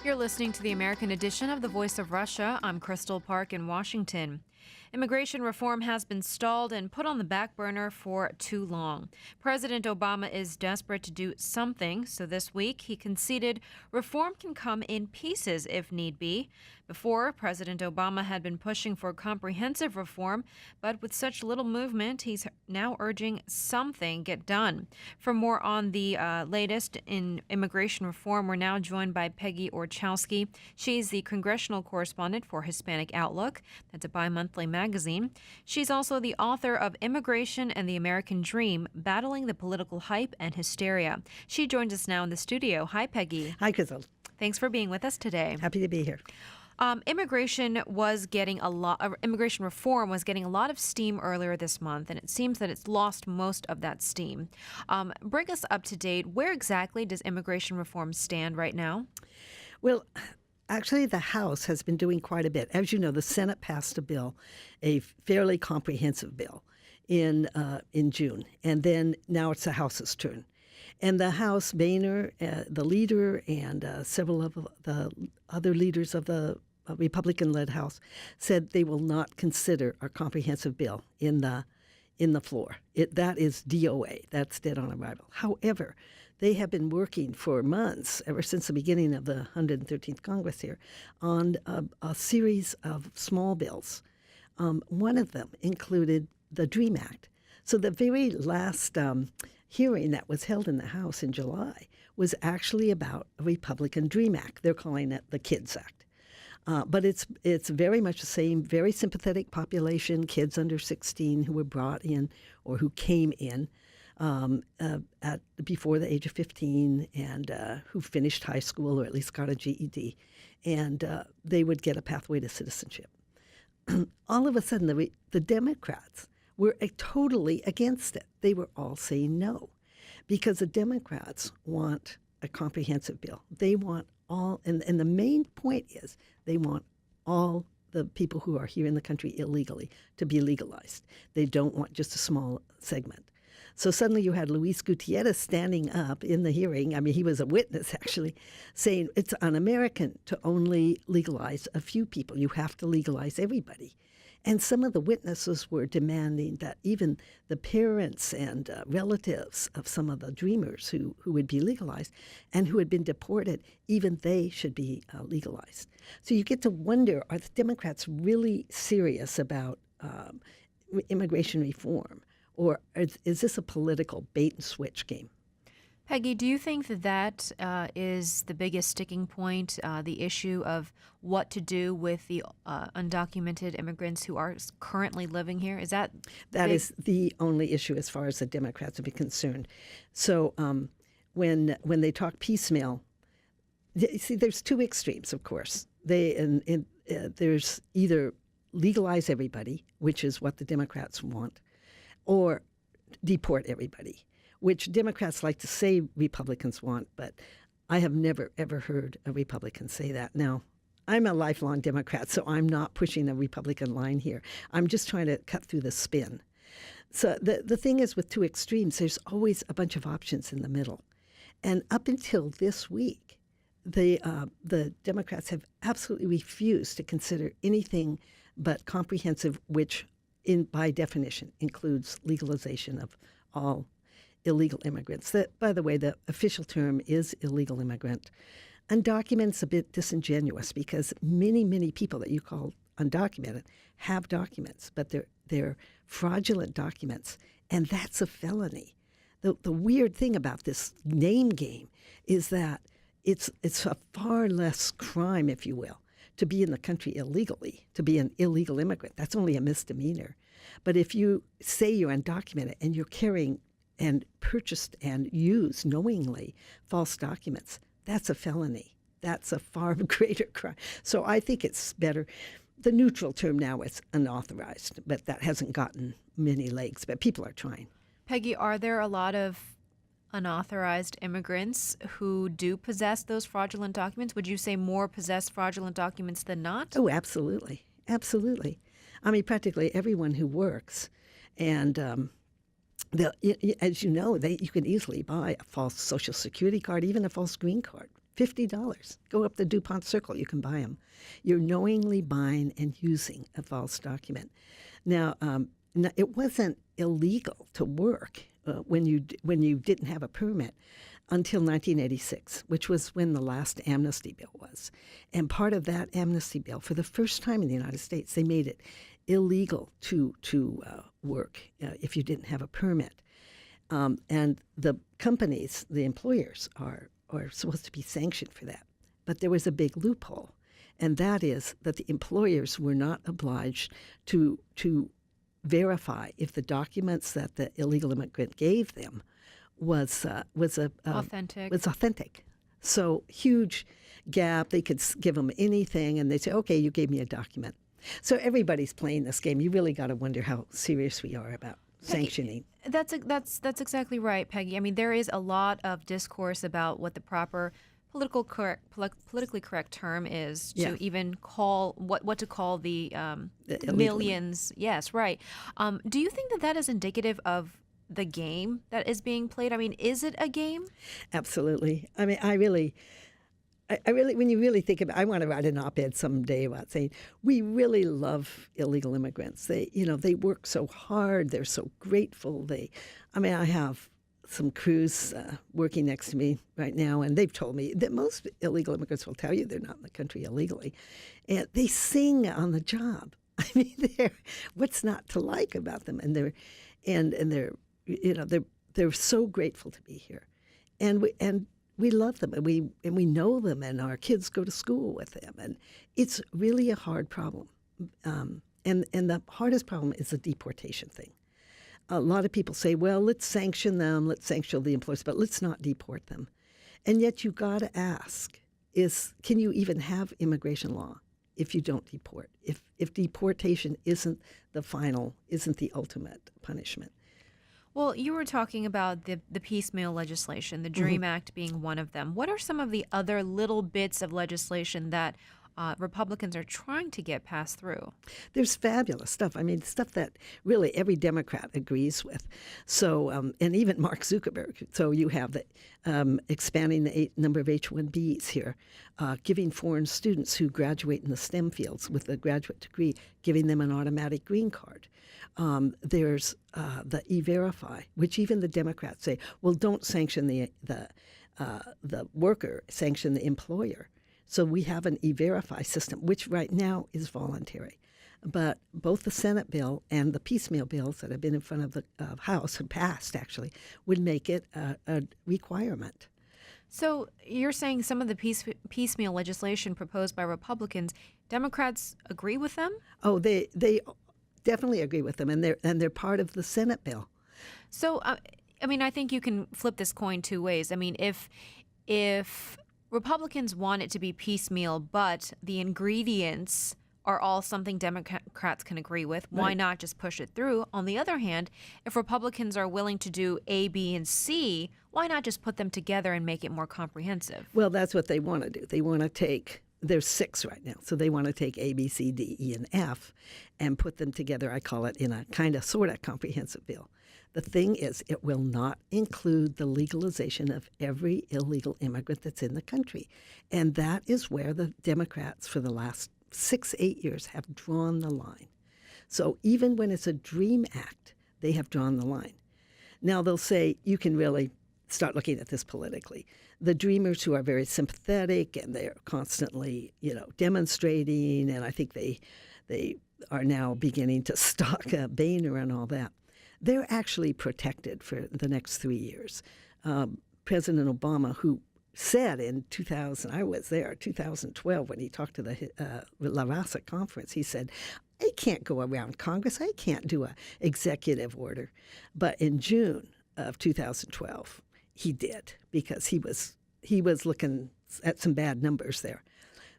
You're listening to the American edition of The Voice of Russia. I'm Crystal Park in Washington. Immigration reform has been stalled and put on the back burner for too long. President Obama is desperate to do something, so this week he conceded reform can come in pieces if need be. Before, President Obama had been pushing for comprehensive reform, but with such little movement, he's now urging something get done. For more on the latest in immigration reform, we're now joined by Peggy Orchowski. She's the Congressional Correspondent for Hispanic Outlook. That's a bi-monthly magazine. She's also the author of Immigration and the American Dream, Battling the Political Hype and Hysteria. She joins us now in the studio. Hi, Peggy. Hi, Crystal. Thanks for being with us today. Happy to be here. Immigration reform was getting a lot of steam earlier this month, and it seems that it's lost most of that steam. Bring us up to date. Where exactly does immigration reform stand right now? Well, actually, the House has been doing quite a bit. As you know, the Senate passed a bill, a fairly comprehensive bill, in June, and then now it's the House's turn. And the House, Boehner, the leader, and several of the other leaders of the Republican-led House said they will not consider a comprehensive bill in the floor. That is DOA. That's dead on arrival. However, they have been working for months, ever since the beginning of the 113th Congress here, on a series of small bills. One of them included the D.R.E.A.M Act. So the very last hearing that was held in the House in July was actually about a Republican D.R.E.A.M Act. They're calling it the Kids Act. But it's very much the same, very sympathetic population, kids under 16 who were brought in or who came in before the age of 15 and who finished high school or at least got a GED. And they would get a pathway to citizenship. All of a sudden, the Democrats were totally against it. They were all saying no because the Democrats want a comprehensive bill. They want all, and the main point is they want all the people who are here in the country illegally to be legalized. They don't want just a small segment. So suddenly you had Luis Gutierrez standing up in the hearing. I mean, he was a witness, actually, saying it's un-American to only legalize a few people. You have to legalize everybody. And some of the witnesses were demanding that even the parents and relatives of some of the dreamers who would be legalized and who had been deported, even they should be legalized. So you get to wonder, are the Democrats really serious about immigration reform? Or is this a political bait-and-switch game? Peggy, do you think that is the biggest sticking point, the issue of what to do with the undocumented immigrants who are currently living here? Is that is the only issue as far as the Democrats are concerned. So when they talk piecemeal, see, there's two extremes, of course. There's either legalize everybody, which is what the Democrats want, or deport everybody, which Democrats like to say Republicans want, but I have never, ever heard a Republican say that. Now, I'm a lifelong Democrat, so I'm not pushing a Republican line here. I'm just trying to cut through the spin. So the thing is with two extremes, there's always a bunch of options in the middle. And up until this week, the Democrats have absolutely refused to consider anything but comprehensive, which by definition includes legalization of all illegal immigrants. That, by the way, the official term is illegal immigrant. Undocumented's a bit disingenuous because many, many people that you call undocumented have documents, but they're fraudulent documents, and that's a felony. The weird thing about this name game is that it's a far less crime, if you will, to be in the country illegally, to be an illegal immigrant. That's only a misdemeanor. But if you say you're undocumented and you're carrying and purchased and used knowingly false documents, that's a felony. That's a far greater crime. So I think it's better. The neutral term now is unauthorized, but that hasn't gotten many legs, but people are trying. Peggy, are there a lot of unauthorized immigrants who do possess those fraudulent documents? Would you say more possess fraudulent documents than not? Oh, absolutely. Absolutely. I mean, practically everyone who works. And as you know, you can easily buy a false Social Security card, even a false green card, $50. Go up the DuPont Circle, you can buy them. You're knowingly buying and using a false document. Now, it wasn't illegal to work when you didn't have a permit until 1986, which was when the last amnesty bill was. And part of that amnesty bill, for the first time in the United States, they made it illegal to work if you didn't have a permit. And the companies, the employers, are supposed to be sanctioned for that. But there was a big loophole, and that is that the employers were not obliged to verify if the documents that the illegal immigrant gave them was authentic. So huge gap. They could give them anything, and they say, "Okay, you gave me a document." So everybody's playing this game. You really got to wonder how serious we are about sanctioning. That's exactly right, Peggy. I mean, there is a lot of discourse about what the proper politically correct term is to even call what to call the millions. Yes, right. Do you think that is indicative of the game that is being played? I mean, is it a game? Absolutely. I mean, I really, when you really think about it, I want to write an op-ed someday about saying we really love illegal immigrants. They work so hard. They're so grateful. I have some crews working next to me right now, and they've told me that most illegal immigrants will tell you they're not in the country illegally, and they sing on the job. I mean, what's not to like about them? And they're so grateful to be here, and we love them, and we know them, and our kids go to school with them, and it's really a hard problem. And the hardest problem is the deportation thing. A lot of people say, well, let's sanction them, let's sanction the employers, but let's not deport them. And yet you got to ask, can you even have immigration law if you don't deport? If deportation isn't the ultimate punishment? Well, you were talking about the piecemeal legislation, the D.R.E.A.M Act being one of them. What are some of the other little bits of legislation that Republicans are trying to get passed through? There's fabulous stuff. I mean, stuff that really every Democrat agrees with. So, and even Mark Zuckerberg. So you have expanding the number of H-1Bs here, giving foreign students who graduate in the STEM fields with a graduate degree, giving them an automatic green card. There's the E-Verify, which even the Democrats say, well, don't sanction the worker, sanction the employer. So we have an E-Verify system, which right now is voluntary. But both the Senate bill and the piecemeal bills that have been in front of the House and passed, actually, would make it a requirement. So you're saying some of the piecemeal legislation proposed by Republicans, Democrats agree with them? Oh, they definitely agree with them, and they're part of the Senate bill. So, I think you can flip this coin two ways. I mean, if Republicans want it to be piecemeal, but the ingredients are all something Democrats can agree with, why not just push it through? On the other hand, if Republicans are willing to do A, B, and C, why not just put them together and make it more comprehensive? Well, that's what they want to do. They want to take, there's 6 right now, so they want to take A, B, C, D, E, and F and put them together, I call it, in a kind of sort of comprehensive bill. The thing is, it will not include the legalization of every illegal immigrant that's in the country. And that is where the Democrats for the last 6-8 years have drawn the line. So even when it's a D.R.E.A.M Act, they have drawn the line. Now they'll say, you can really start looking at this politically. The Dreamers who are very sympathetic and they're constantly, demonstrating, and I think they are now beginning to stalk Boehner and all that. They're actually protected for the next 3 years. President Obama, who said in 2012, when he talked to the La Raza conference, he said, I can't go around Congress. I can't do an executive order. But in June of 2012, he did, because he was looking at some bad numbers there.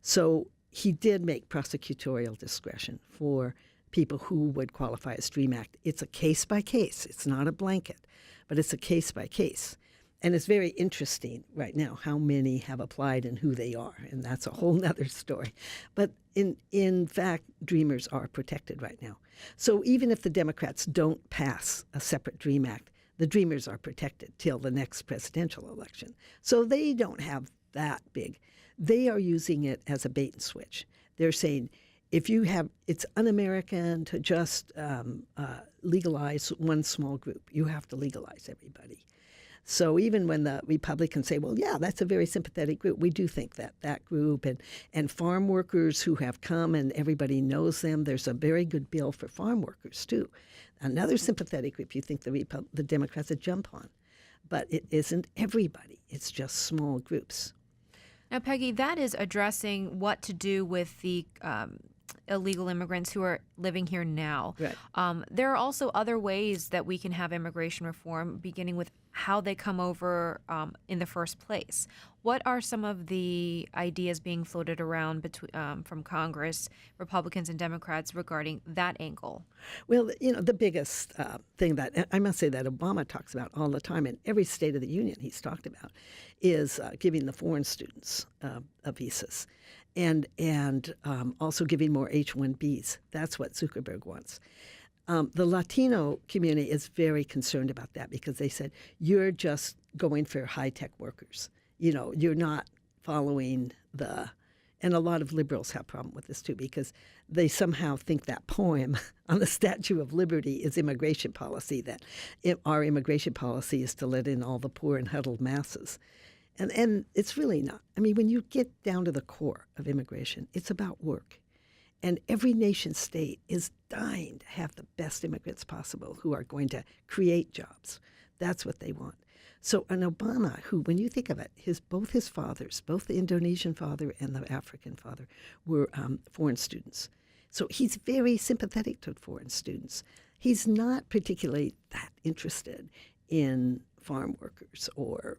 So he did make prosecutorial discretion for people who would qualify as D.R.E.A.M Act. It's a case by case. It's not a blanket, but it's a case by case. And it's very interesting right now how many have applied and who they are, and that's a whole nother story. But in fact, Dreamers are protected right now. So even if the Democrats don't pass a separate D.R.E.A.M Act, the Dreamers are protected till the next presidential election. So they don't have that big. They are using it as a bait and switch. They're saying, if you have, it's un-American to just legalize one small group. You have to legalize everybody. So even when the Republicans say, well, yeah, that's a very sympathetic group, we do think that that group and farm workers who have come and everybody knows them, there's a very good bill for farm workers too. Another sympathetic group you think the Democrats would jump on. But it isn't everybody. It's just small groups. Now, Peggy, that is addressing what to do with the illegal immigrants who are living here now. Right. There are also other ways that we can have immigration reform, beginning with how they come over in the first place. What are some of the ideas being floated around from Congress, Republicans and Democrats, regarding that angle? Well, the biggest thing that I must say that Obama talks about all the time in every State of the Union he's talked about is giving the foreign students visas. And also giving more H-1Bs. That's what Zuckerberg wants. The Latino community is very concerned about that because they said, you're just going for high-tech workers. You're not following and a lot of liberals have a problem with this too because they somehow think that poem on the Statue of Liberty is immigration policy, that our immigration policy is to let in all the poor and huddled masses. And it's really not. I mean, when you get down to the core of immigration, it's about work. And every nation state is dying to have the best immigrants possible who are going to create jobs. That's what they want. So an Obama who, when you think of it, both his fathers, both the Indonesian father and the African father, were foreign students. So he's very sympathetic to foreign students. He's not particularly that interested in farm workers or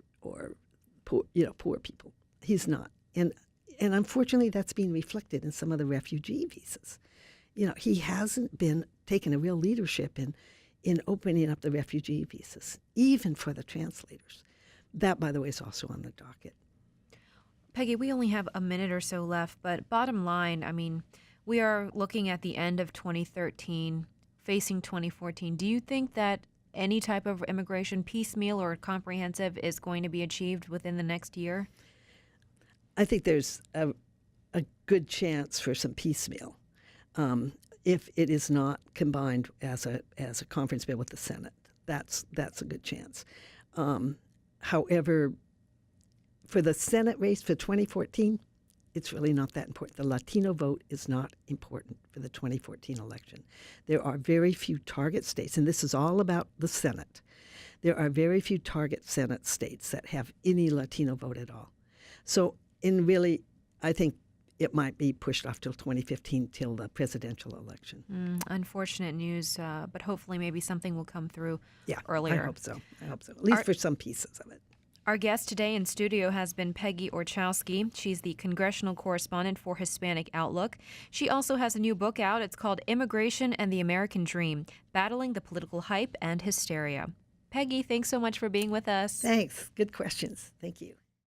poor people. He's not. And unfortunately, that's being reflected in some of the refugee visas. He hasn't been taking a real leadership in opening up the refugee visas, even for the translators. That, by the way, is also on the docket. Peggy, we only have a minute or so left, but bottom line, I mean, we are looking at the end of 2013, facing 2014. Do you think that any type of immigration, piecemeal or comprehensive, is going to be achieved within the next year? I think there's a good chance for some piecemeal if it is not combined as a conference bill with the Senate. That's a good chance. However, for the Senate race for 2014, it's really not that important. The Latino vote is not important for the 2014 election. There are very few target states, and this is all about the Senate. There are very few target Senate states that have any Latino vote at all. So I think it might be pushed off till 2015, till the presidential election. Unfortunate news, but hopefully maybe something will come through earlier. I hope so. At least for some pieces of it. Our guest today in studio has been Peggy Orchowski. She's the Congressional Correspondent for Hispanic Outlook. She also has a new book out. It's called Immigration and the American Dream, Battling the Political Hype and Hysteria. Peggy, thanks so much for being with us. Thanks. Good questions. Thank you.